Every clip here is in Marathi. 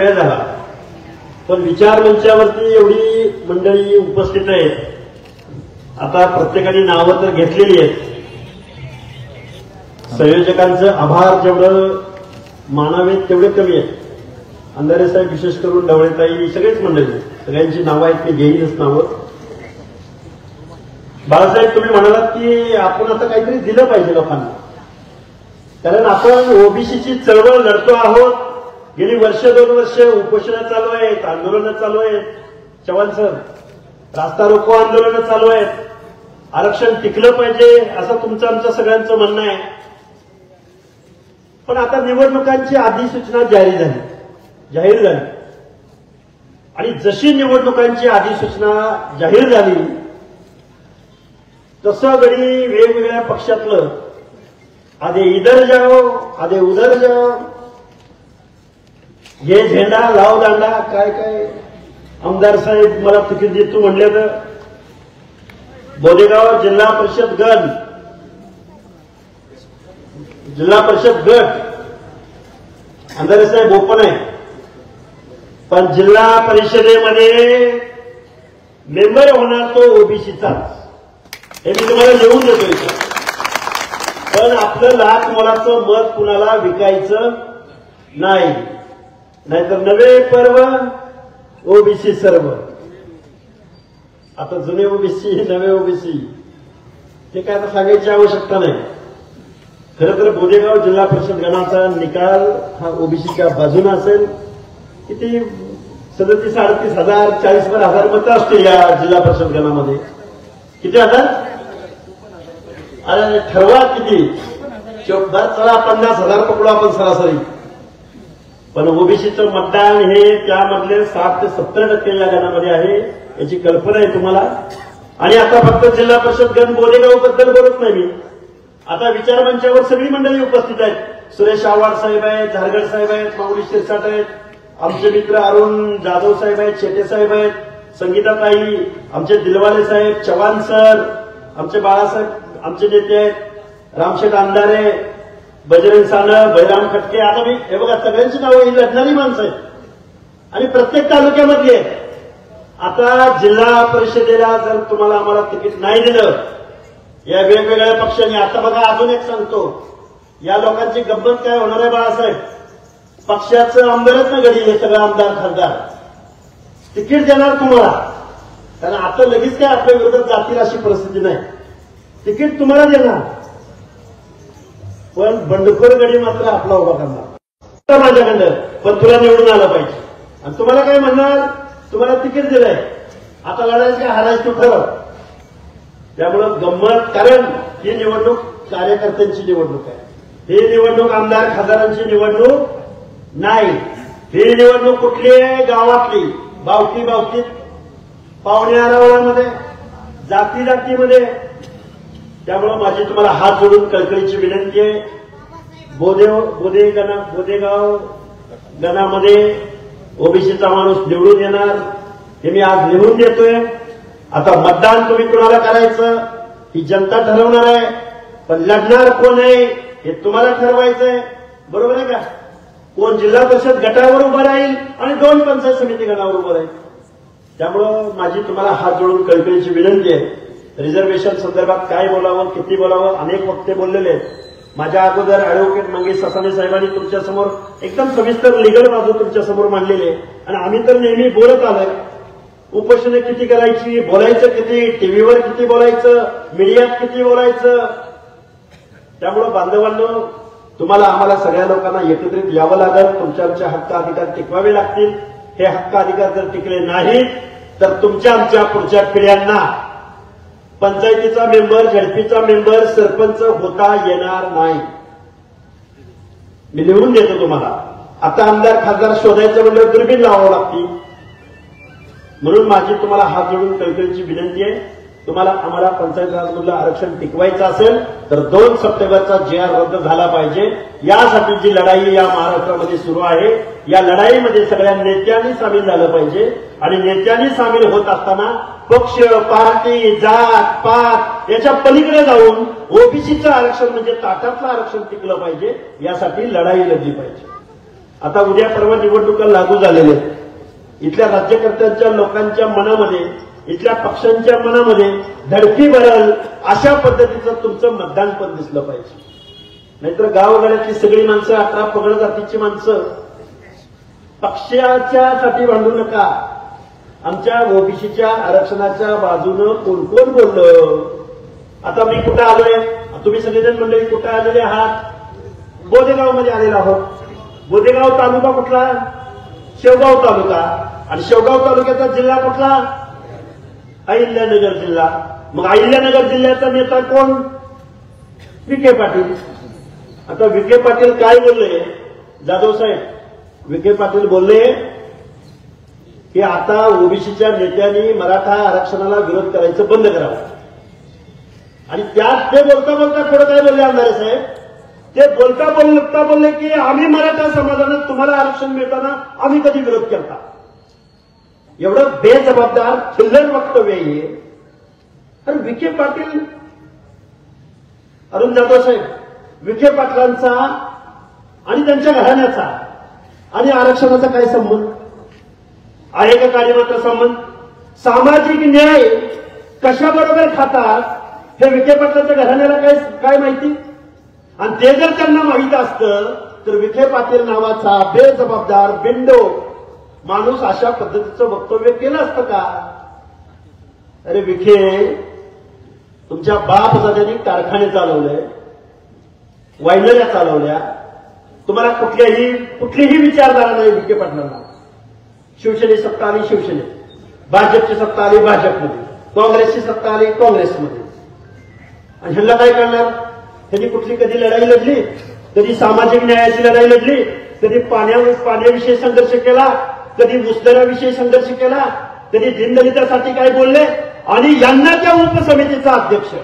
वेळ झाला, पण विचार मंचावरती एवढी मंडळी उपस्थित आहेत. आता प्रत्येकाने नावं तर घेतलेली आहेत. संयोजकांचं आभार जेवढं मानावेत तेवढे कमी आहेत. अंधारे साहेब, विशेष करून ढवळेताई, सगळेच मंडळी, सगळ्यांची नावं आहेत, मी घेईनच नावं. बाळासाहेब, तुम्ही म्हणालात की आपण आता काहीतरी दिलं पाहिजे लोकांना, कारण आपण ओबीसीची चळवळ लढतो आहोत. गेली वर्ष 2 वर्ष उपोषणं चालू आहेत, आंदोलनं चालू आहेत. चव्हाण सर, रास्ता रोको आंदोलनं चालू आहेत. आरक्षण टिकलं पाहिजे असं तुमचं आमचं सगळ्यांचं म्हणणं आहे. पण आता निवडणुकांची अधिसूचना जाहीर झाली आणि जशी निवडणुकांची अधिसूचना जाहीर झाली तसं गडी वेगवेगळ्या पक्षातलं आधे इधर जाओ आधे उधर जाओ, हे झेंडा लाव दांडा, काय काय आमदार साहेब मला तिकीट देतो म्हणले तर बोदेगाव जिल्हा परिषद गट अंधारे साहेब ओपन आहे, पण जिल्हा परिषदेमध्ये मेंबर होणार तो ओबीसीचा, हे मी तुम्हाला लिहून देतो. पण आपलं लाख मोलाचं मत कुणाला विकायचं नाही, नाहीतर नवे पर्व ओबीसी सर्व. आता जुने ओबीसी नवे ओबीसी ते काय आता सांगायची आवश्यकता नाही. खरं तर बोदेगाव जिल्हा परिषद गणाचा निकाल हा ओबीसीच्या बाजूने असेल. किती 37,000-38,000 40,000 मतं असतील या जिल्हा परिषद गणामध्ये. किती हजार? अरे ठरवा किती? चला 50,000 पकडू आपण सरासरी. पण ओबीसीचं मतदान हे त्यामधले 60 ते 70% या गणामध्ये आहे, याची कल्पना आहे तुम्हाला. आणि आता फक्त जिल्हा परिषद गण बोदेगाव बद्दल बोलत नाही मी, आता विचारमंचावर सगळी मंडळी उपस्थित आहेत. सुरेश आव्हाड साहेब आहेत, झारगड साहेब आहेत, माऊली शिरसाट आहेत, आमचे मित्र अरुण जाधव साहेब आहेत, शेटे साहेब आहेत, संगीताताई, आमचे दिलवाले साहेब, चव्हाण सर, आमचे बाळासाहेब, आमचे नेते आहेत, रामशेठ अंधारे, बजरंग सानप, बैराम खटके. आता मी हे बघा सगळ्यांची नावं ही लढणारी माणसं आहेत आणि प्रत्येक तालुक्यामधली आहेत. आता जिल्हा परिषदेला जर तुम्हाला आम्हाला तिकीट नाही दिलं या वेगवेगळ्या पक्षांनी, आता बघा अजून एक सांगतो, या लोकांची गंमत काय होणार आहे बाळासाहेब, पक्षाचं आमदारच ना गडी हे सगळं आमदार खासदार तिकीट देणार तुम्हाला, कारण आता लगेच काय आपल्या विरोधात जातील अशी परिस्थिती नाही. तिकीट तुम्हाला देणार, पण बंडखोर गडी मात्र आपला उभा करणार माझ्याकडं, पण तुला निवडून आलं पाहिजे. आणि तुम्हाला काय म्हणणार, तुम्हाला तिकीट दिलंय, आता लढायचं काय हारायचं तू ठरव. त्यामुळं गंमत, कारण ही निवडणूक कार्यकर्त्यांची निवडणूक आहे, ही निवडणूक आमदार खासदारांची निवडणूक नाही. ही निवडणूक कुठली आहे, गावातली, बावकीत, पाहुणे आरावळामध्ये, जातीमध्ये. त्यामुळं माझी तुम्हाला हात जोडून कळकळीची विनंती आहे, बोदेगाव गणामध्ये ओबीसीचा माणूस निवडून येणार हे मी आज लिहून देतोय. आता मतदान तुम्ही कुणाला करायचं ही जनता ठरवणार आहे, पण लढणार कोण आहे हे तुम्हाला ठरवायचंय, बरोबर आहे का? कोण जिल्हा परिषद गटावर उभं राहील आणि 2 पंचायत समिती गटावर उभं राहील. त्यामुळं माझी तुम्हाला हात जोडून कळकळीची विनंती आहे, रिझर्वेशन संदर्भात काय बोलावं, किती बोलावं, अनेक वक्ते बोललेले आहेत. माझ्या अगोदर ऍडव्होकेट मंगेश ससाणे साहेबांनी तुमच्यासमोर एकदम सविस्तर लिगल बाजू तुमच्यासमोर मांडलेली आहे. आणि आम्ही तर नेहमी बोलत आलोय, उपोषणे किती करायची, बोलायचं किती, टीव्हीवर किती बोलायचं, मीडियात किती बोलायचं. त्यामुळं बांधवांनो, तुम्हाला आम्हाला सगळ्या लोकांना एकत्रित यावं लागेल, तुमच्या आमच्या हक्क अधिकार टिकवावे लागतील. हे हक्क अधिकार जर टिकले नाहीत तर तुमच्या आमच्या पुढच्या पिढ्यांना पंचायतीचा मेंबर, झडपीचा मेंबर, सरपंच होता येणार नाही. मी लिहून देतो तुम्हाला. आता आमदार खासदार शोधायचं म्हणजे दुर्बीण लावावं लागतील. म्हणून माझी तुम्हाला हात जोडून कळकळीची विनंती आहे, तुम्हाला आम्हाला पंचायत राजमधलं आरक्षण टिकवायचं असेल तर 2 सप्टेंबरचा JR रद्द झाला पाहिजे. यासाठी जी लढाई या महाराष्ट्रामध्ये सुरू आहे, या लढाईमध्ये सगळ्या नेत्यांनी सामील झालं पाहिजे. आणि नेत्यांनी सामील होत असताना पक्ष, पार्टी, जात, पात याच्या पलीकडे जाऊन ओबीसीचं आरक्षण म्हणजे ताटातलं आरक्षण टिकलं पाहिजे, यासाठी लढाई लढली पाहिजे. आता उद्या परवा निवडणुका लागू झालेल्या आहेत. इथल्या राज्यकर्त्यांच्या लोकांच्या मनामध्ये, इथल्या पक्षांच्या मनामध्ये धडकी भरल अशा पद्धतीचं तुमचं मतदान पण दिसलं पाहिजे. नाहीतर गावगाड्यातली सगळी माणसं, 18 पगड जातीची माणसं पक्षाच्यासाठी भांडू नका. आमच्या ओबीसीच्या आरक्षणाच्या बाजूनं कोण कोण बोललं. आता मी कुठं आलोय, तुम्ही सगळेजण मंडळी कुठं आलेले आहात? बोदेगाव मध्ये आलेलो आहोत. बोदेगाव तालुका कुठला? शेवगाव तालुका. आणि शेवगाव तालुक्याचा जिल्हा कुठला? अहिल्यानगर जिल्हा. मग अहिल्यानगर जिल्ह्याचा नेता कोण? विखे पाटील. आता विखे पाटील काय बोलले? जाधव साहेब, विखे पाटील बोलले की आता ओबीसीच्या नेत्यांनी मराठा आरक्षणाला विरोध करायचं बंद करावं. आणि त्यात ते बोलता बोलता पुढे काय बोलले आमदार साहेब? ते बोलता बोलले की आम्ही मराठा समाजानं तुम्हाला आरक्षण मिळताना आम्ही कधी विरोध केला. एवढं बेजबाबदार चिल्लर वक्तव्य आहे. अरे विखे पाटील, अरुण जाधव साहेब, विखे पाटलांचा आणि त्यांच्या घराण्याचा आणि आरक्षणाचा काय संबंध आहे का? काही मात्र संबंध. सामाजिक न्याय कशाबरोबर खातात हे विखे पाटलांच्या घराण्याला काय माहिती? आणि ते जर त्यांना माहित असतं तर विखे पाटील नावाचा बेजबाबदार बिंडो माणूस अशा पद्धतीचं वक्तव्य केलं असतं का? अरे विखे, तुमच्या बापजाद्यांनी कारखाने चालवले, वाहिन्या चालवल्या. तुम्हाला कुठलीही विचारधारा नाही विखे पाटलांना. शिवसेनेची सत्ता आली शिवसेनेत, भाजपची सत्ता आली भाजपमध्ये, काँग्रेसची सत्ता आली काँग्रेसमध्ये. आणि ह्यांना काय करणार? ह्यांनी कुठली कधी लढाई लढली? कधी सामाजिक न्यायाची लढाई लढली? कधी पाण्याविषयी संघर्ष केला? कधी मुस्लिमांविषयी संघर्ष केला? कधी दीनदलितांसाठी काय बोलले? आणि यांना त्या उपसमितीचा अध्यक्ष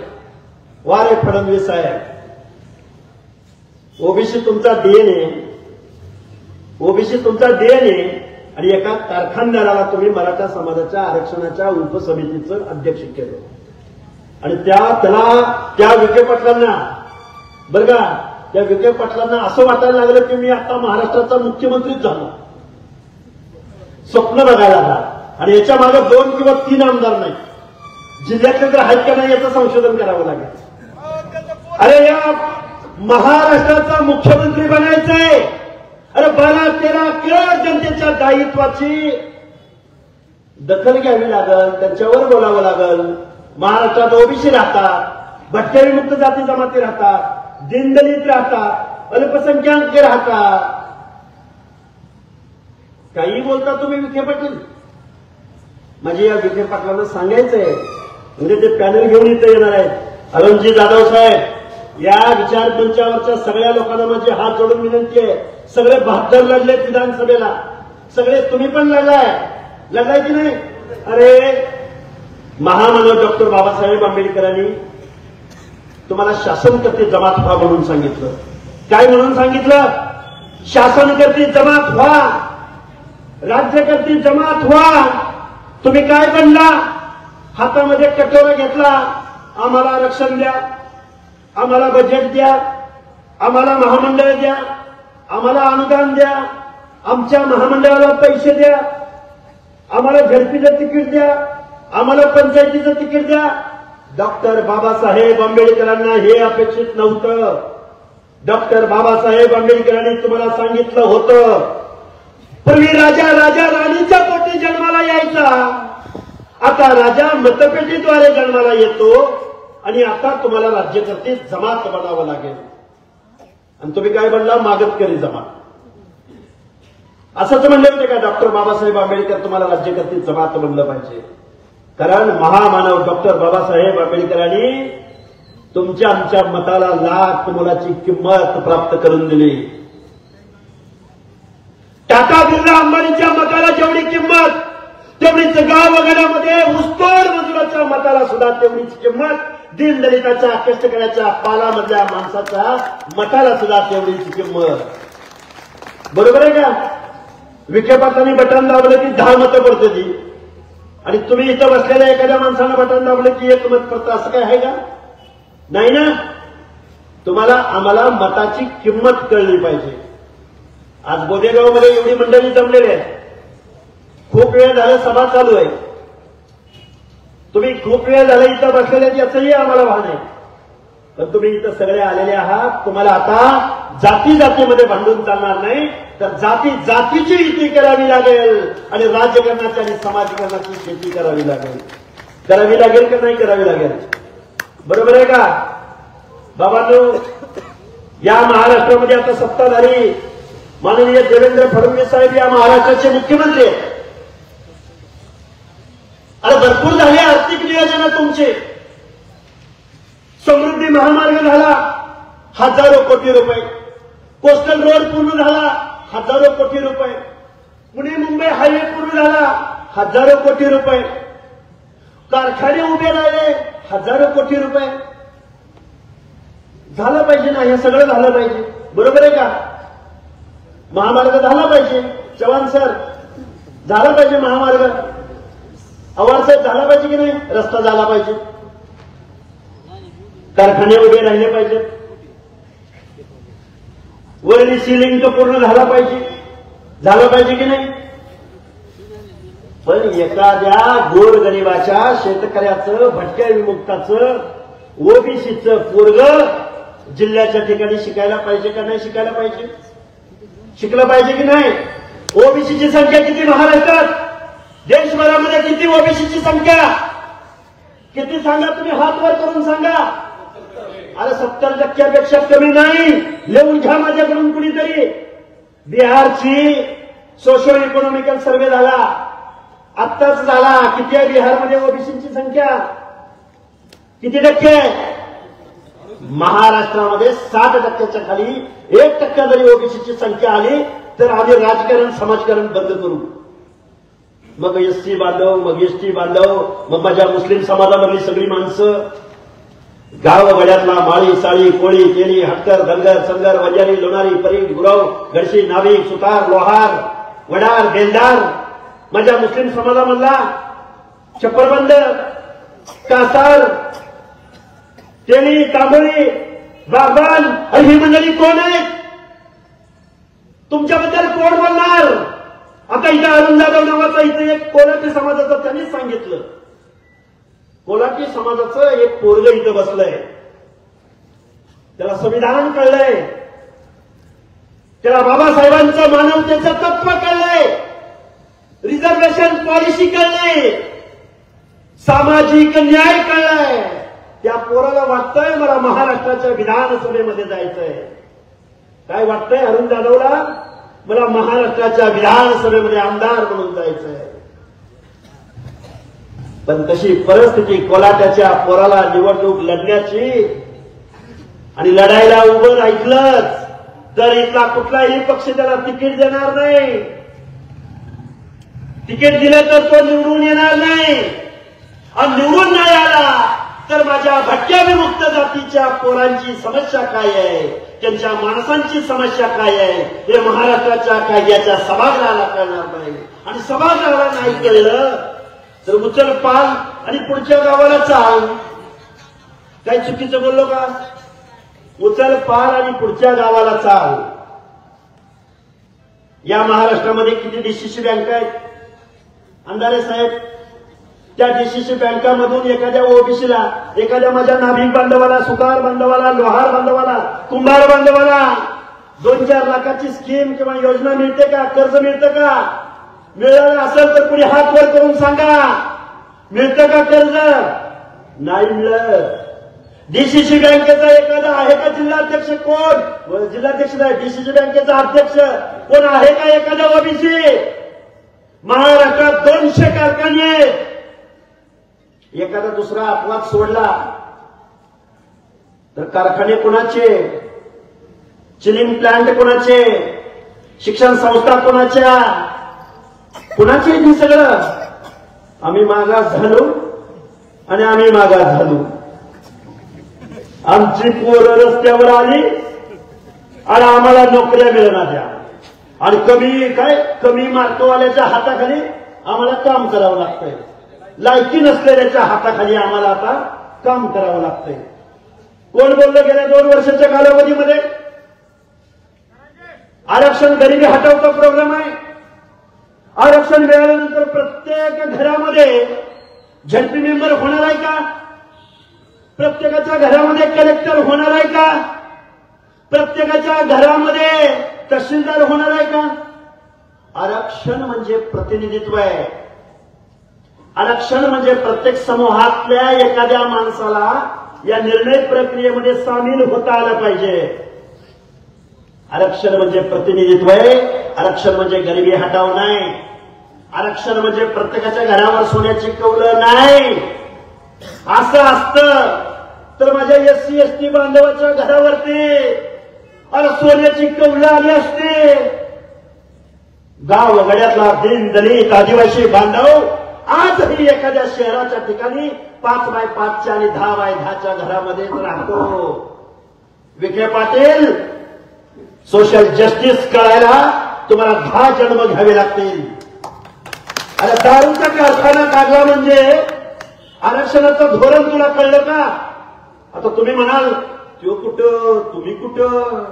वारे फडणवीस साहेब. ओबीसी तुमचा डीएनए, ओबीसी तुमचा डीएनए. आणि एका कारखानदाराला तुम्ही मराठा समाजाच्या आरक्षणाच्या उपसमितीचं अध्यक्ष केलं. आणि त्या विखे पाटलांना, बरं का, त्या विखे पाटलांना असं वाटायला लागलं की मी आता महाराष्ट्राचा मुख्यमंत्रीच झालो. स्वप्न बघायला लागला. आणि याच्या मागे 2 किंवा 3 आमदार नाही, जिल्ह्यातले तर आहेत का नाही याचं संशोधन करावं लागेल. अरे या महाराष्ट्राचा मुख्यमंत्री बनायचंय. अरे 12-13 करोड जनतेच्या दायित्वाची दखल घ्यावी लागल, त्यांच्यावर बोलावं लागल. महाराष्ट्रात ओबीसी राहतात, भटक्याविमुक्त जाती जमाती राहतात, दीनदलित राहतात, अल्पसंख्याक राहतात. काही बोलता तुम्ही विखे पाटील. म्हणजे या विखे पाटलांना सांगायचंय, म्हणजे ते पॅनल घेऊन इथं येणार आहेत. अरुणजी जाधव साहेब, या विचार मंचावरच्या सगळ्या लोकांना माझे हात जोडून विनंती आहे. सगळे 72 लढलेत विधानसभेला, सगळे तुम्ही पण लढलाय की नाही? अरे महामानव डॉक्टर बाबासाहेब आंबेडकरांनी तुम्हाला शासनकर्ते जमात व्हा म्हणून सांगितलं. काय म्हणून सांगितलं? शासनकर्ते जमात व्हा, राज्यकर्ते जमात व्हा. तुम्ही काय बनला? हातामध्ये कटोरा घेतला, आम्हाला आरक्षण द्या, आम्हाला बजेट द्या, आम्हाला महामंडळ द्या, आम्हाला अनुदान द्या, आमच्या महामंडळाला पैसे द्या, आम्हाला झडपीचं तिकीट द्या, आम्हाला पंचायतीचं तिकीट द्या. डॉक्टर बाबासाहेब आंबेडकरांना हे अपेक्षित नव्हतं. डॉक्टर बाबासाहेब आंबेडकरांनी तुम्हाला सांगितलं होतं, पूर्वी राजा राणीच्या पोटी जन्माला यायचा, आता राजा मतपेटीद्वारे जन्माला येतो. आणि आता तुम्हाला राज्यकर्ते जमात बनावं लागेल. आणि तुम्ही काय बनला? मागतकरी जमात. असंच म्हणले होते का डॉक्टर बाबासाहेब आंबेडकर तुम्हाला राज्यकर्ते जमात बनलं पाहिजे? कारण महामानव डॉक्टर बाबासाहेब आंबेडकरांनी तुमच्या आमच्या मताला लाख मोलाची किंमत प्राप्त करून दिली. टाटा बिर्ला अंबानीच्या मताला जेवढी किंमत, तेवढीच गावगाड्यामध्ये ऊसतोड मजुराच्या मताला सुद्धा तेवढीच किंमत, दीनदलिताच्या कष्टकऱ्याच्या पालामधल्या माणसाच्या मताला सुद्धा तेवढीच किंमत. बरोबर आहे का? विखे पाटलांनी बटन दाबलं की 10 मतं पडते ती, आणि तुम्ही इथं बसलेल्या एखाद्या माणसानं बटन दाबलं की 1 मत पडतं. असं काय आहे का? नाही ना. तुम्हाला आम्हाला मताची किंमत कळली पाहिजे. आज गोदेगावमध्ये एवढी मंडळी जमलेली आहे. खूप वेळ झालं सभा चालू आहे. तुम्ही खूप वेळ झालं इथं बसलेले याचंही आम्हाला भान आहे. पण तुम्ही इथं सगळे आलेले आहात. तुम्हाला आता जाती जातीमध्ये भांडून चालणार नाही, तर जाती जातीची युती करावी लागेल आणि राजकारणाची आणि समाजकारणाची शेती करावी लागेल. करावी लागेल का नाही करावी लागेल? बरोबर आहे का बाबांनो? या महाराष्ट्रामध्ये आता सत्ताधारी माननीय देवेंद्र फडणवीस साहेब या महाराष्ट्राचे मुख्यमंत्री आहेत. अरे भरपूर झाले आर्थिक नियोजन तुमचे. समृद्धी महामार्ग झाला, हजारो कोटी रुपये. कोस्टल रोड पूर्ण झाला, हजारो कोटी रुपये. पुणे मुंबई हायवे पूर्ण झाला, हजारो कोटी रुपये. कारखाने उभे राहिले, हजारो कोटी रुपये. झालं पाहिजे ना, हे सगळं झालं पाहिजे. बरोबर आहे का? महामार्ग झाला पाहिजे. चव्हाण सर, झाला पाहिजे महामार्ग. आव्हाड साहेब, झाला पाहिजे की नाही? रस्ता झाला पाहिजे, कारखाने उभे राहिले पाहिजे, वरली सिलिंग तो पूर्ण झाला पाहिजे. झालं पाहिजे की नाही? पण एखाद्या गोरगरिबाच्या, शेतकऱ्याचं, भटक्या विमुक्ताचं, ओबीसीचं पोरग जिल्ह्याच्या ठिकाणी शिकायला पाहिजे का नाही शिकायला पाहिजे? शिकलं पाहिजे की नाही? ओबीसीची संख्या किती महाराष्ट्रात? देशभरामध्ये किती ओबीसीची संख्या किती सांगा तुम्ही, हात वर करून सांगा. अरे 70% कमी नाही. लिहून घ्या माझ्याकडून कुणीतरी. बिहारची सोशो इकॉनॉमिकल सर्व्हे झाला, आत्ताच झाला. किती आहे बिहारमध्ये ओबीसीची संख्या? किती टक्के? महाराष्ट्रामध्ये 60% खाली 1% जरी ओबीसीची संख्या आली तर आम्ही राजकारण समाजकारण बंद करू. मग एसटी बांधव, मग एसटी बांधव, मग माझ्या मुस्लिम समाजामधली सगळी माणसं, गावगड्यातला माळी, साळी, कोळी, केली, हटकर, धनगर, संगर, वंजारी, लोणारी, परीट, गुरव, गडशी, नाभिक, सुतार, लोहार, वडार, बेलदार, माझ्या मुस्लिम समाजामधला छप्परबंद, कासार, तेली, तांबोळी, बागबान, ही मंडळी कोण आहेत? तुमच्याबद्दल कोण बोलणार? आता इथं अरुण जाधव नावाचा इथं एक कोल्हाटी समाजाचं त्यांनीच सांगितलं. कोल्हाटी समाजाचं एक पोरग इथं बसलंय, त्याला संविधान कळलंय, त्याला बाबासाहेबांचं मानवतेचं तत्व कळलंय, रिझर्वेशन पॉलिसी कळली, सामाजिक न्याय कळलाय. त्या पोराला वाटतंय मला महाराष्ट्राच्या विधानसभेमध्ये जायचंय. काय वाटतंय अरुण जाधवला? मला महाराष्ट्राच्या विधानसभेमध्ये आमदार म्हणून जायचंय. पण तशी परिस्थिती कोल्हाट्याच्या पोराला निवडणूक लढण्याची आणि लढायला उभं राहिलंच तर इथला कुठलाही पक्ष त्याला तिकीट देणार नाही. तिकीट दिलं तर तो निवडून येणार नाही. आणि निवडून नाही आला तर माझ्या भटक्या विमुक्त जातीच्या पोरांची समस्या काय आहे, त्यांच्या माणसांची समस्या काय आहे, हे महाराष्ट्राच्या कायद्याच्या सभागृहाला कळणार नाही. आणि सभागृहाला नाही कळलं तर उचल पाल आणि पुढच्या गावाला चाल. काही चुकीचं बोललो का? उचल पाल आणि पुढच्या गावाला चाल. या महाराष्ट्रामध्ये किती डीसीसी बँका आहेत? अंधारे साहेब, त्या डीसीसी बँकामधून एखाद्या ओबीसीला, एखाद्या माझ्या नाभिक बांधवाला, सुतार बांधवाला, लोहार बांधवाला, कुंभार बांधवाला 2-4 लाखाची स्कीम किंवा योजना मिळते का? कर्ज मिळतं का? मिळालं असेल तर कुणी हात वर करून सांगा, मिळतं का कर्ज? नाही मिळत. डीसीसी बँकेचा एखादा आहे का जिल्हाध्यक्ष? कोण जिल्हाध्यक्ष नाही, डीसीसी बँकेचा अध्यक्ष कोण आहे का एखादा ओबीसी? महाराष्ट्रात 200 कारखाने आहेत. एखादा दुसरा अपवाद सोडला तर कारखाने कोणाचे? चिलिंग प्लांट कोणाचे? शिक्षण संस्था कोणाच्या? कोणाचे हे सगळं? आम्ही मागास झालो आणि आम्ही मागास झालो. आमची पोरं रस्त्यावर आली आणि आम्हाला नोकऱ्या मिळणार आणि कमी मार्कवाल्याच्या हाताखाली आम्हाला काम करावं लागतंय. लायकी नसलेल्याच्या हाताखाली आम्हाला आता काम करावं लागतंय. कोण बोललं गेल्या 2 वर्षाच्या कालावधीमध्ये? आरक्षण गरिबी हटवचा प्रोग्राम आहे. आरक्षण मिळाल्यानंतर प्रत्येक घरामध्ये झडपी मेंबर होणार आहे का? प्रत्येकाच्या घरामध्ये कलेक्टर होणार आहे का? प्रत्येकाच्या घरामध्ये तहसीलदार होणार आहे का? आरक्षण म्हणजे प्रतिनिधित्व आहे. आरक्षण म्हणजे प्रत्येक समूहातल्या एखाद्या माणसाला या निर्णय प्रक्रियेमध्ये सामील होता आलं पाहिजे. आरक्षण म्हणजे प्रतिनिधित्व आहे. आरक्षण म्हणजे गरिबी हटाव नाही. आरक्षण म्हणजे प्रत्येकाच्या घरावर सोन्याची कौलं नाही. असं असतं तर माझ्या एससी एसटी बांधवाच्या घरावरती अरे सोन्याची कौलं आली असते. गाव वगड्यातला दिन दलित आदिवासी बांधव आजही एखाद्या शहराच्या ठिकाणी 5x5 आणि 10x10 घरामध्ये राहतो. विखे पाटील, सोशल जस्टिस कळायला तुम्हाला 10 जन्म घ्यावे लागतील. अरे दारूचा कारखाना काढला म्हणजे आरक्षणाचं धोरण तुला कळलं का? आता तुम्ही म्हणाल तो कुठं तुम्ही कुठं?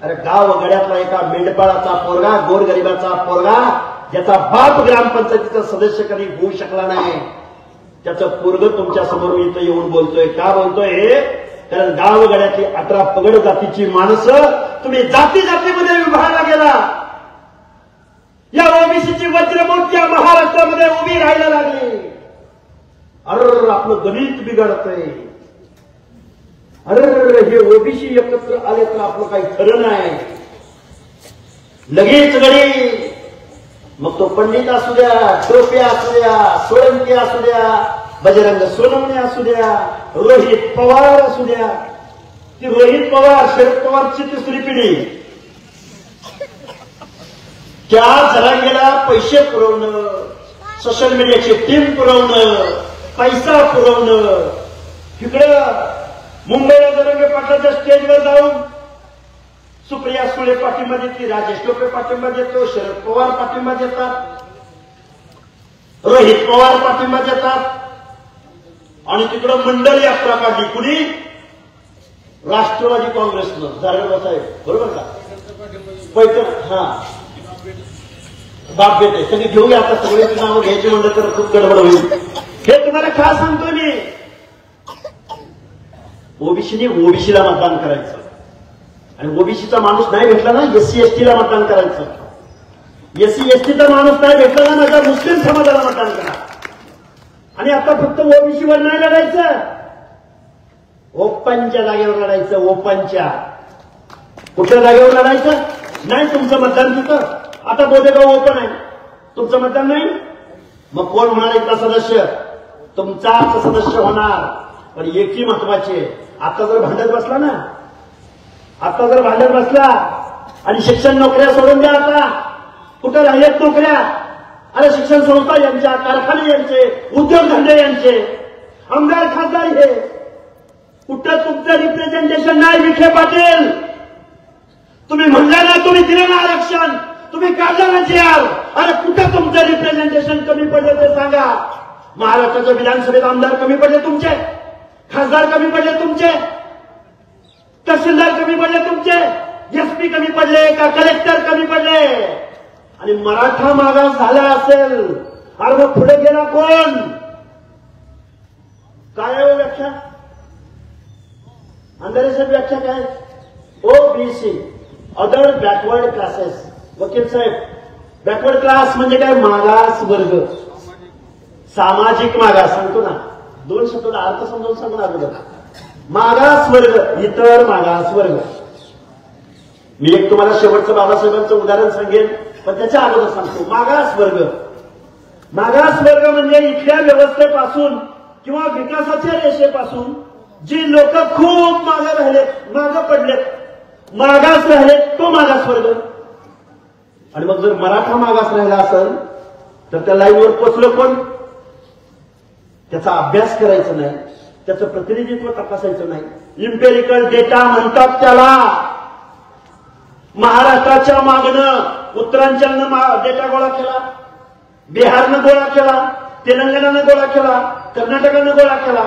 अरे गाव वगड्यातला एका मेंढपाळाचा पोरगा, गोरगरिबाचा पोरगा, ज्याचा बाप ग्रामपंचायतीचा सदस्य कधी होऊ शकला नाही, त्याचं पोरग तुमच्या समोर इथं येऊन बोलतोय. का बोलतोय? कारण गावगड्यातली 18 पगड जातीची माणसं तुम्ही जाती जातीमध्ये विभागला गेला. या ओबीसीची वज्रमूर्ती या महाराष्ट्रामध्ये उभी राहायला लागली. अरे आपलं गणित बिघडतंय. अरे हे ओबीसी एकत्र आले तर आपलं काही खरं नाही. लगेच गडी मग तो पंडित असू द्या, टोपे असू द्या, सोळंकी असू द्या, बजरंग सोनवणे असू द्या, रोहित पवार असू द्या. ती रोहित पवार, शरद पवारची तिसरी पिढी त्या जरांगेला पैसे पुरवणं, सोशल मीडियाची टीम पुरवणं, पैसा पुरवणं. तिकडं मुंबईला जरांगे पाटलाच्या स्टेजवर जाऊन सुप्रिया सुळे पाठिंबा देते, राजेश टोपे पाठिंबा देतो, शरद पवार पाठिंबा देतात, रोहित पवार पाठिंबा देतात. आणि तिकडं मंडल यात्रा काढली. कुणी? राष्ट्रवादी काँग्रेसनं. जारगोबा साहेब बरोबर का? पैठण हा बाप बेटे सगळे घेऊया. आता सगळ्याची नावं घ्यायची म्हणलं तर खूप गडबड होईल. हे तुम्हाला का सांगतो मी? ओबीसीने ओबीसीला मतदान करायचं आणि ओबीसीचा माणूस नाही भेटला ना एससी एसटीला मतदान करायचं. एससी एसटीचा माणूस नाही भेटला ना माझ्या मुस्लिम समाजाला मतदान करा. आणि आता फक्त ओबीसीवर नाही लढायचं, ओपनच्या जागेवर लढायचं. ओपनच्या कुठल्या जागेवर लढायचं? नाही तुमचं मतदान तिथं. आता बोधेगाव ओपन आहे, तुमचं मतदान नाही. मग कोण होणार इथला सदस्य? तुमचाच सदस्य होणार. पण एकही महत्वाची, आता जर भांडत बसला ना, आता जर भांडत बसला आणि शिक्षण नोकऱ्या सोडून द्या. आता कुठं राहिल्यात नोकऱ्या? अरे शिक्षण संस्था यांच्या, कारखाने यांचे, उद्योगधंदे यांचे, आमदार खासदार हे. कुठं तुमचं रिप्रेझेंटेशन नाही? विखे पाटील, तुम्ही म्हणला ना, तुम्ही दिलं ना आरक्षण, तुम्ही काढलं ना JR. अरे कुठं तुमचं रिप्रेझेंटेशन कमी पडलं ते सांगा. महाराष्ट्राच्या विधानसभेत आमदार कमी पडले तुमचे, खासदार कमी पडले तुमचे, तहसीलदार कमी पडले तुमचे, एसपी कमी पडले का कलेक्टर कमी पडले? आणि मराठा मागास झाला असेल, अरे मग पुढे गेला कोण? काय आहे व्याख्या? अंधारेसाहेब व्याख्या काय? OBC, other backward classes. वकील साहेब, बॅकवर्ड क्लास म्हणजे काय? मागास वर्ग, सामाजिक मागास. सांगतो ना, 2 शब्दाचा अर्थ समजावून सांगणार. मागास वर्ग, इतर मागास वर्ग. मी एक तुम्हाला शेवटचं बाबासाहेबांचं उदाहरण सांगेन, पण त्याच्या अगोदर सांगतो. मागास वर्ग, मागास वर्ग म्हणजे इथल्या व्यवस्थेपासून किंवा विकासाच्या रेषेपासून जी लोक खूप मागे राहिलेत, मागे पडलेत, मागास राहिलेत, तो मागास वर्ग. आणि मग जर मराठा मागास राहिला असेल तर त्या लाईनवर पोचलं कोण? त्याचा अभ्यास करायचा नाही, त्याचं प्रतिनिधित्व तपासायचं नाही. इम्पेरिकल डेटा म्हणतात त्याला. महाराष्ट्राच्या मागणं उत्तरांचलनं डेटा गोळा केला, बिहारनं गोळा केला, तेलंगणानं गोळा केला, कर्नाटकानं गोळा केला.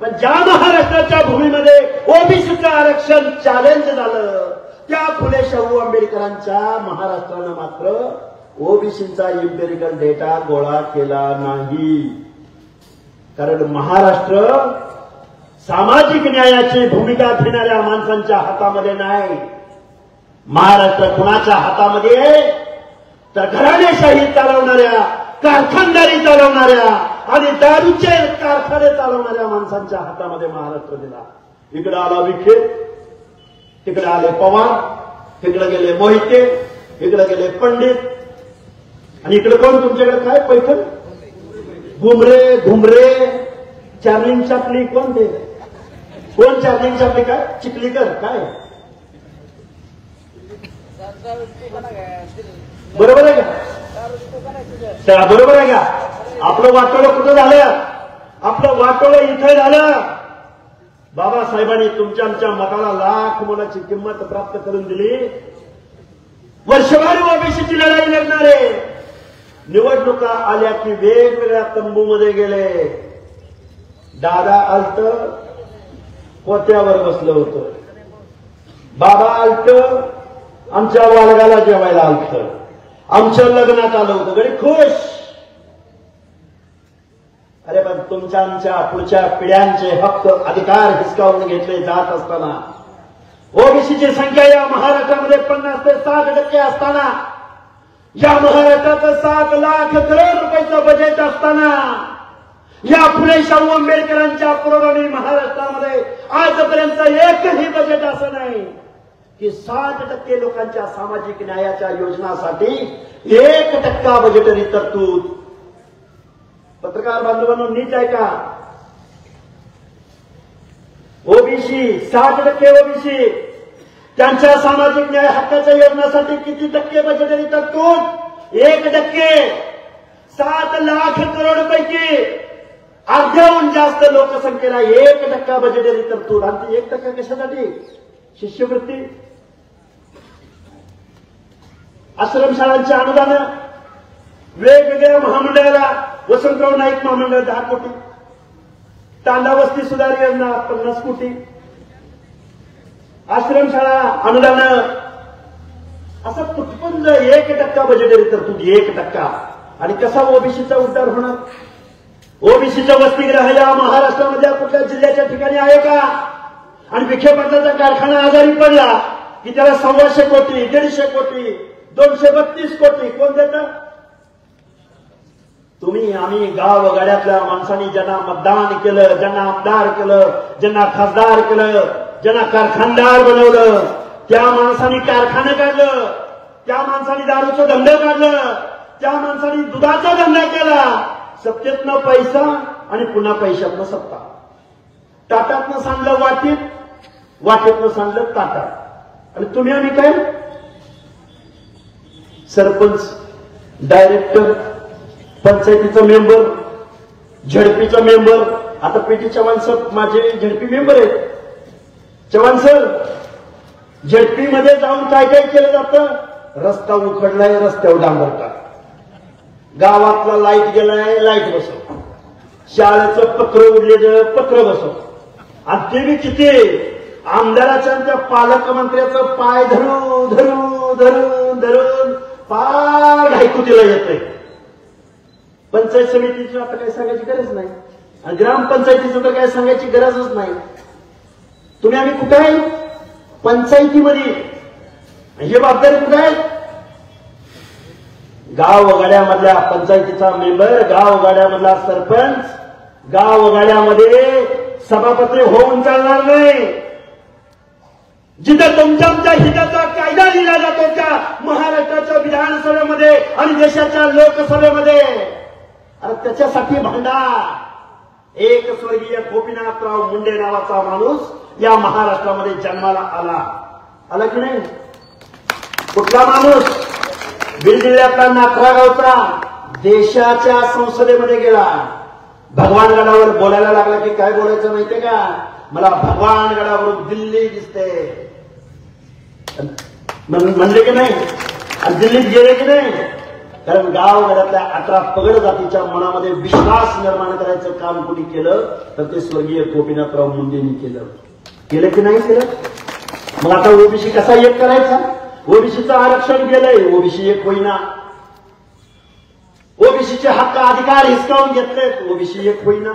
पण ज्या महाराष्ट्राच्या भूमीमध्ये ओबीसीचं आरक्षण चॅलेंज झालं, त्या फुले शाहू आंबेडकरांच्या महाराष्ट्रानं मात्र ओबीसीचा इम्पेरिकल डेटा गोळा केला नाही. कारण महाराष्ट्र सामाजिक न्यायाची भूमिका घेणाऱ्या माणसांच्या हातामध्ये नाही. महाराष्ट्र कुणाच्या हातामध्ये आहे? तर घराणेशाही चालवणाऱ्या, कारखानदारी चालवणाऱ्या आणि दारूचे कारखाने चालवणाऱ्या माणसांच्या हातामध्ये महाराष्ट्र दिला. इकडे आला विखे, तिकडे आले पवार, तिकडे गेले मोहिते, इकडे गेले पंडित आणि इकडे कोण तुमच्याकडे काय पैठण घुमरे घुमरे चार्लिंग चापली कोण ते कोण चार्लिंग चापली काय चिखलीकर काय बरोबर आहे का? बरोबर आहे का? आपलं वाटोळं कुठं झालं? आपलं वाटोळं इथं झालं. बाबासाहेबांनी तुमच्या आमच्या मताला लाख मोलाची किंमत प्राप्त करून दिली. वर्षभर ओबीसीची लढाई लढणारे निवडणुका आल्या की वेगवेगळ्या तंबूमध्ये गेले. दादा आलत पोत्यावर बसलं होतं, बाबा आलत आमच्या वालगाला जेवायला आलत, आमच्या लग्नात आलं होतं, गडी खुश. अरे पण तुमच्या आमच्या पुढच्या पिढ्यांचे हक्क अधिकार हिसकावून घेतले जात असताना, ओबीसीची संख्या या महाराष्ट्रामध्ये 50 ते 60% असताना, या महाराष्ट्राचं 7 लाख करोड रुपयाचं बजेट असताना, या फुले शाहू आंबेडकरांच्या पुरोगामी महाराष्ट्रामध्ये आजपर्यंत एकही बजेट असं नाही की 60% लोकांच्या सामाजिक न्यायाच्या योजनासाठी 1% बजेटरी तरतूद. पत्रकार बांधवांनो नीट ऐका. ओबीसी 60% ओबीसी त्यांच्या सामाजिक न्याय हक्काच्या योजनासाठी किती टक्के बजेटरी तरतूद? 1%. 7 लाख करोड पैकी अर्ध्याहून जास्त लोकसंख्येला 1% बजेटरी तरतूद. आणि 1% कशासाठी? शिष्यवृत्ती, आश्रमशाळांची अनुदानं, वेगवेगळ्या महामंडळाला वसंतराव नाईक महामंडळ 10 कोटी, तांडा वस्ती सुधार योजना 50 कोटी, आश्रमशाळा अनुदानं, असं तुटपुंज 1% बजेटरी तरतूद. 1%. आणि कसा ओबीसीचा उद्धार होणार? ओबीसीचं वसतिगृह या महाराष्ट्रामधल्या कुठल्या जिल्ह्याच्या ठिकाणी आहे का? आणि विखे पाटलाचा कारखाना आजारी पडला की त्याला 125 कोटी, 150 कोटी, 232 कोटी कोण देतं? तुम्ही आम्ही गावगाड्यातल्या माणसांनी ज्यांना मतदान केलं, ज्यांना आमदार केलं, ज्यांना खासदार केलं, ज्यांना कारखानदार बनवलं, त्या माणसांनी कारखाने काढलं, त्या माणसांनी दारूचं धंदा काढलं, त्या माणसांनी दुधाचा धंदा केला. सत्तेतनं पैसा आणि पुन्हा पैशातनं सत्ता. ताटातनं सांडलं वाटीत, वाटीतनं सांडलं ताटात. आणि तुम्ही आम्ही काय? सरपंच, डायरेक्टर, पंचायतीचा मेंबर, झडपीचा मेंबर. आता पेटी चव्हाण सर माझे झडपी मेंबर आहेत. चव्हाण सर, झडपी मध्ये जाऊन काय काय केलं जातं? रस्ता उखडलाय, रस्त्यावर डांबर टाक, गावातला लाईट गेलाय, लाईट बसव, शाळेचं पत्र उडलेलं पत्र बसव. आणि ते बी किती? आमदाराच्या त्या पालकमंत्र्याचं पाय धरून धरून धरून धरून पार ढायकुतीला येतंय. पंचायत समितीचं आता काही सांगायची गरज नाही आणि ग्रामपंचायतीचं तर काही सांगायची गरजच नाही. तुम्ही आम्ही कुठे आहे? पंचायतीमध्ये. ही जबाबदारी कुठे आहे? गावगाड्यामधल्या पंचायतीचा मेंबर, गावगाड्यामधला सरपंच, गावगाड्यामध्ये सभापती होऊन चालणार नाही. जिथं तुमच्या आमच्या हिताचा कायदा लिहिला जातो त्या महाराष्ट्राच्या विधानसभेमध्ये आणि देशाच्या लोकसभेमध्ये, अरे त्याच्यासाठी भांडा. एक स्वर्गीय गोपीनाथराव मुंडे नावाचा माणूस या महाराष्ट्रामध्ये जन्माला आला की नाही? कुठला माणूस? बीड जिल्ह्यातला नाथरा गावचा देशाच्या संसदेमध्ये गेला. भगवानगडावर बोलायला लागला की काय बोलायचं माहितीये का? मला भगवानगडावरून दिल्ली दिसते म्हणले की नाही? आणि दिल्लीत गेले की नाही? कारण गावगड्यातल्या 18 पगड जातीच्या मनामध्ये विश्वास निर्माण करायचं काम कोणी केलं तर ते स्वर्गीय गोपीनाथराव मुंडेंनी केलं. केलं की नाही केलं? मग आता ओबीसी कसा एक करायचा? ओबीसीचं आरक्षण गेलंय, ओबीसी एक होईना. ओबीसीचे हक्क अधिकार हिसकावून घेतलेत, ओबीसी एक होईना.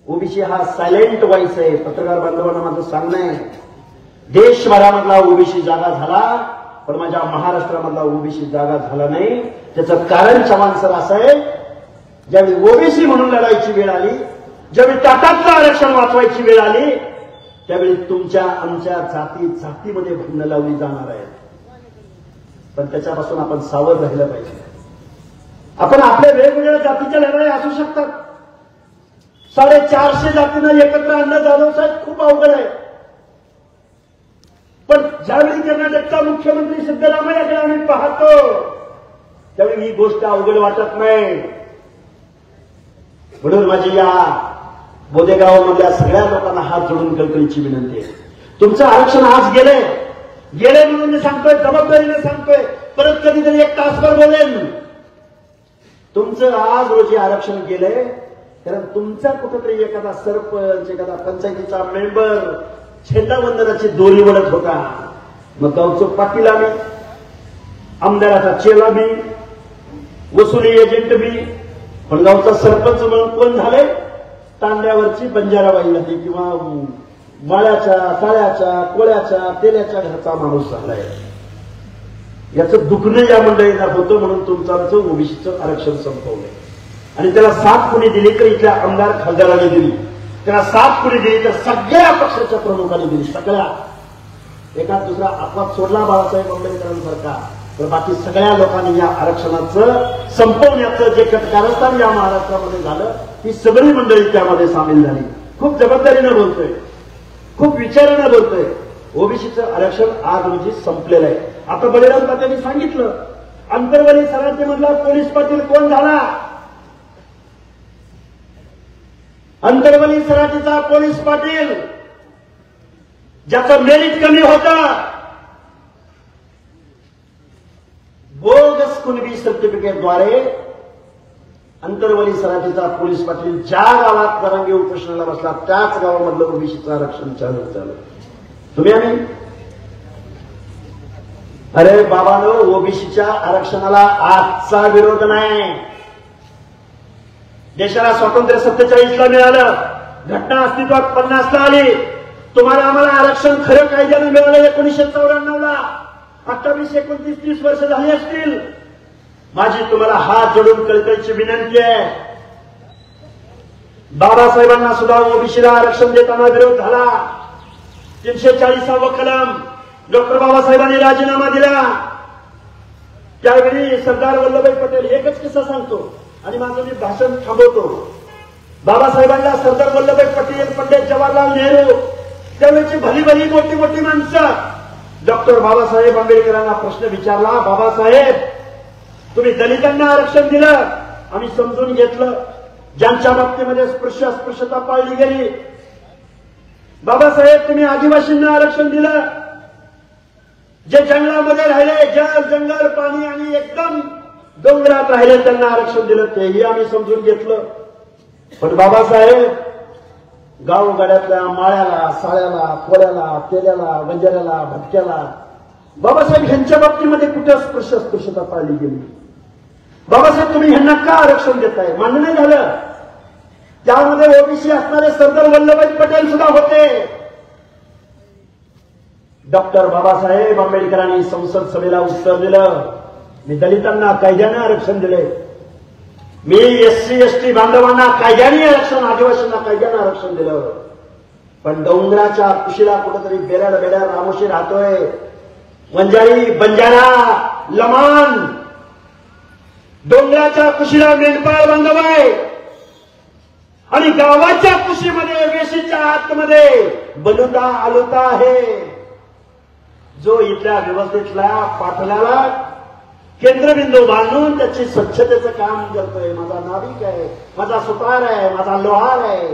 ओबीसी हा सायलेंट व्हॉइस आहे. पत्रकार बांधवांना माझं सांगणं आहे, देशभरामधला ओबीसी जागा झाला, पण माझ्या महाराष्ट्रामधला ओबीसी जागा झाला नाही. त्याचं कारण चव्हाण सर असं आहे, ज्यावेळी ओबीसी म्हणून लढायची वेळ आली, ज्यावेळी टाटातलं आरक्षण वाचवायची वेळ आली, त्यावेळी तुमच्या आमच्या जातीमध्ये भांडणं लावली जाणार आहेत. पण त्याच्यापासून आपण सावध राहिलं पाहिजे. आपण आपल्या वेगवेगळ्या जातीच्या लढाया असू शकतात. 450 जातींना एकत्र आणणं जाधव साहेब खूप अवघड आहे. पण ज्यावेळी कर्नाटकचा मुख्यमंत्री सिद्धरामय्याकडे आम्ही पाहतो, त्यावेळी ही गोष्ट अवघड वाटत नाही. म्हणून माझी या बोदेगावमधल्या सगळ्या लोकांना हात जोडून कळकळीची विनंती आहे. तुमचं आरक्षण आज गेले म्हणून मी सांगतोय, जबाबदारीने सांगतोय. परत कधीतरी एक तासभर बोलेन. तुमचं आज रोजी आरक्षण गेलंय, कारण तुमचा कुठेतरी एखादा सरपंच, एखादा पंचायतीचा मेंबर झेंडावंदनाची दोरी वडत होता. मग गावचं पाटील आम्ही, आमदाराचा चेला बी, वसुली एजंट बी, पण गावचा सरपंच म्हणून कोण झाले? तांड्यावरची बंजाराबाई झाली किंवा माळ्याच्या, काळ्याच्या, कोळ्याच्या, तेल्याच्या घरचा माणूस झालाय. याचं दुखणं या मंडळीला होतं, म्हणून तुमचं ओबीसीचं आरक्षण संपवलंय. आणि त्याला साथ कुणी दिली तर इथल्या आमदार खासदारांनी दिली. त्याला साथ कुणी दिली तर सगळ्या पक्षाच्या प्रमुखांनी दिली. सगळ्या, एका दुसरा अपवाद सोडला बाळासाहेब आंबेडकरांसारखा, तर बाकी सगळ्या लोकांनी या आरक्षणाचं संपवण्याचं जे कारस्थान या महाराष्ट्रामध्ये झालं, ही सगळी मंडळी त्यामध्ये सामील झाली. खूप जबाबदारीनं बोलतोय, खूप विचारानं बोलतोय. ओबीसीचं आरक्षण आज रोजी संपलेलं आहे. आता बळीराम तात्यांनी सांगितलं, अंतरवली सराटीमधला पोलीस पाटील कोण झाला? अंतरवली सराटीचा पोलीस पाटील, ज्याचं मेरिट कमी होतं, बोगस कुणबी सर्टिफिकेटद्वारे अंतरवली सराटीचा पोलीस पाटील ज्या गावात जरांगी उपोषणाला बसला, त्याच गावामधलं ओबीसीचं आरक्षण चालू झालं. तुम्ही आम्ही अरे बाबांनो, ओबीसीच्या आरक्षणाला आजचा विरोध नाही. देशाला स्वातंत्र्य 47ला मिळालं, घटना अस्तित्वात 50ला आली. तुम्हाला आम्हाला आरक्षण खरं कायद्यानं मिळालं 1994ला. 28, 29, 30 वर्ष झाली असतील. माझी तुम्हाला हात जोडून कळकळीची विनंती आहे, बाबासाहेबांना सुद्धा ओबीसीला आरक्षण देताना विरोध झाला. 340वा कलम डॉक्टर बाबासाहेबांनी राजीनामा दिला. त्यावेळी सरदार वल्लभभाई पटेल, एकच किस्सा सांगतो आणि माझं मी भाषण थांबवतो. बाबासाहेबांना सरदार वल्लभभाई पटेल, पंडित जवाहरलाल नेहरू, त्यावेळेची भली भली मोठी मोठी माणसं, डॉक्टर बाबासाहेब आंबेडकरांना प्रश्न विचारला, बाबासाहेब तुम्ही दलितांना आरक्षण दिलं, आम्ही समजून घेतलं, ज्यांच्या बाबतीमध्ये अस्पृश्यता पाळली गेली. बाबासाहेब तुम्ही आदिवासींना आरक्षण दिलं, जे जंगलामध्ये राहिले, जंगल, पाणी आणि एकदम डोंगरात राहिले त्यांना आरक्षण दिलं, तेही आम्ही समजून घेतलं. पण बाबासाहेब गावगाड्यातल्या माळ्याला, साळ्याला, कोळ्याला, तेल्याला, बंजाऱ्याला, भटक्याला, बाबासाहेब ह्यांच्या बाबतीमध्ये कुठे अस्पृश्यता पाळली गेली? बाबासाहेब तुम्ही ह्यांना का आरक्षण देताय? मान्य नाही झालं. त्यामध्ये ओबीसी असणारे सरदार वल्लभभाई पटेल सुद्धा होते. डॉक्टर बाबासाहेब आंबेडकरांनी संसद सभेला उत्तर दिलं, मी दलितांना कायद्याने आरक्षण दिले, मी एससी एसटी बांधवांना कायद्याने आरक्षण, आदिवासींना कायद्याने आरक्षण दिलं. पण डोंगराच्या कुशीला कुठेतरी बेड्या रामोशी राहतोय, वंजारी, बंजारा, लमाण, डोंगराच्या कुशीला मेंढपाळ बांधव आहे आणि गावाच्या कुशीमध्ये, वेशीच्या आतमध्ये बलुता आलुता आहे, जो इथल्या व्यवस्थेतल्या पाठलाला केंद्रबिंदू बांधून त्याची स्वच्छतेचं काम करतोय. माझा नाविक आहे, माझा सुतार आहे, माझा लोहार आहे.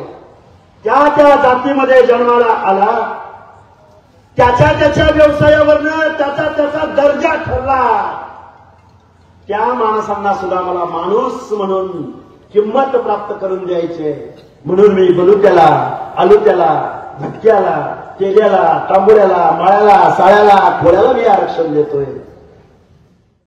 त्या जातीमध्ये जन्माला आला, त्याच्या व्यवसायावरनं त्याचा दर्जा ठरला. त्या माणसांना सुद्धा मला माणूस म्हणून किंमत प्राप्त करून द्यायचे. म्हणून मी बलुत्याला, आलुत्याला, भटक्याला, तेल्याला, तांबुऱ्याला, माळ्याला, साळ्याला, खोड्याला मी आरक्षण देतोय.